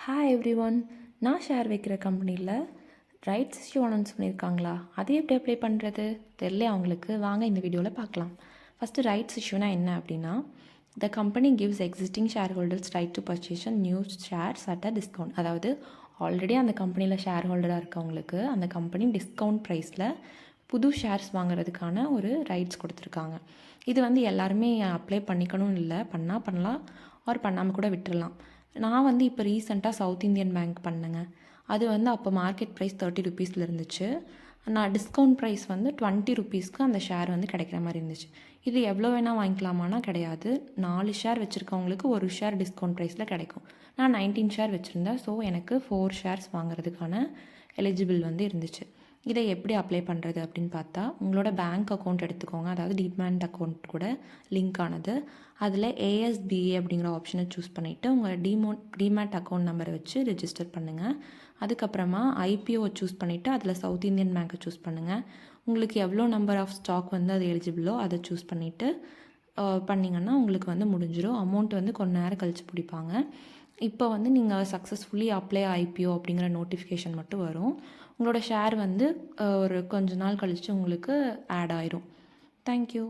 Hi every one. நான் share வைக்கிற கம்பெனியில் ரைட்ஸ் இஷ்யூ அனௌன்ஸ் பண்ணியிருக்காங்களா? அதை எப்படி அப்ளை பண்ணுறது தெரியல அவங்களுக்கு. வாங்க இந்த வீடியோவில் பார்க்கலாம். ஃபஸ்ட்டு ரைட்ஸ் இஷ்யூனா என்ன அப்படின்னா, the company gives existing share holders right to purchase new shares at a discount. அதாவது ஆல்ரெடி அந்த கம்பெனியில் ஷேர் ஹோல்டராக இருக்கவங்களுக்கு அந்த கம்பெனி டிஸ்கவுண்ட் ப்ரைஸில் புது ஷேர்ஸ் வாங்குறதுக்கான ஒரு ரைட்ஸ் கொடுத்துருக்காங்க. இது எல்லாருமே அப்ளை பண்ணிக்கணும் இல்லை, பண்ணலாம் ஆர் பண்ணாமல் கூட விட்டுடலாம். நான் இப்போ ரீசெண்டாக சவுத் இந்தியன் பேங்க் பண்ணேங்க. அது அப்போ மார்க்கெட் ப்ரைஸ் 30 ருபீஸில் இருந்துச்சு. நான் டிஸ்கவுண்ட் ப்ரைஸ் 20 ருபீஸ்க்கு அந்த ஷேர் கிடைக்கிற மாதிரி இருந்துச்சு. இது எவ்வளோ வேணால் வாங்கிக்கலாமானா கிடையாது. 4 ஷேர் வச்சுருக்கவங்களுக்கு ஒரு ஷேர் டிஸ்கவுண்ட் ப்ரைஸில் கிடைக்கும். நான் 19 ஷேர் வச்சுருந்தேன். ஸோ எனக்கு 4 ஷேர்ஸ் வாங்குறதுக்கான எலிஜிபிள் இருந்துச்சு. இதை எப்படி அப்ளை பண்ணுறது அப்படின்னு பார்த்தா, உங்களோட பேங்க் அக்கௌண்ட் எடுத்துக்கோங்க. அதாவது டிமேட் அக்கௌண்ட் கூட லிங்க் ஆனது. அதில் ஏஎஸ்பிஏ அப்படிங்கிற ஆப்ஷனை சூஸ் பண்ணிவிட்டு உங்கள் டிமேட் அக்கௌண்ட் நம்பரை வச்சு ரிஜிஸ்டர் பண்ணுங்கள். அதுக்கப்புறமா ஐபிஓவை சூஸ் பண்ணிவிட்டு அதில் சவுத் இந்தியன் பேங்க்கை சூஸ் பண்ணுங்கள். உங்களுக்கு எவ்வளோ நம்பர் ஆஃப் ஸ்டாக் அது எலிஜிபிளோ அதை சூஸ் பண்ணிவிட்டு பண்ணிங்கன்னா உங்களுக்கு முடிஞ்சிடும். அமௌண்ட் கொஞ்ச நேரம் கழித்து பிடிப்பாங்க. இப்போ நீங்கள் சக்ஸஸ்ஃபுல்லி அப்ளை ஐபிஓ அப்படிங்கிற நோட்டிஃபிகேஷன் மட்டும் வரும். உங்களோட ஷேர் ஒரு கொஞ்ச நாள் கழித்து உங்களுக்கு ஆட் ஆயிரும். தேங்க்யூ.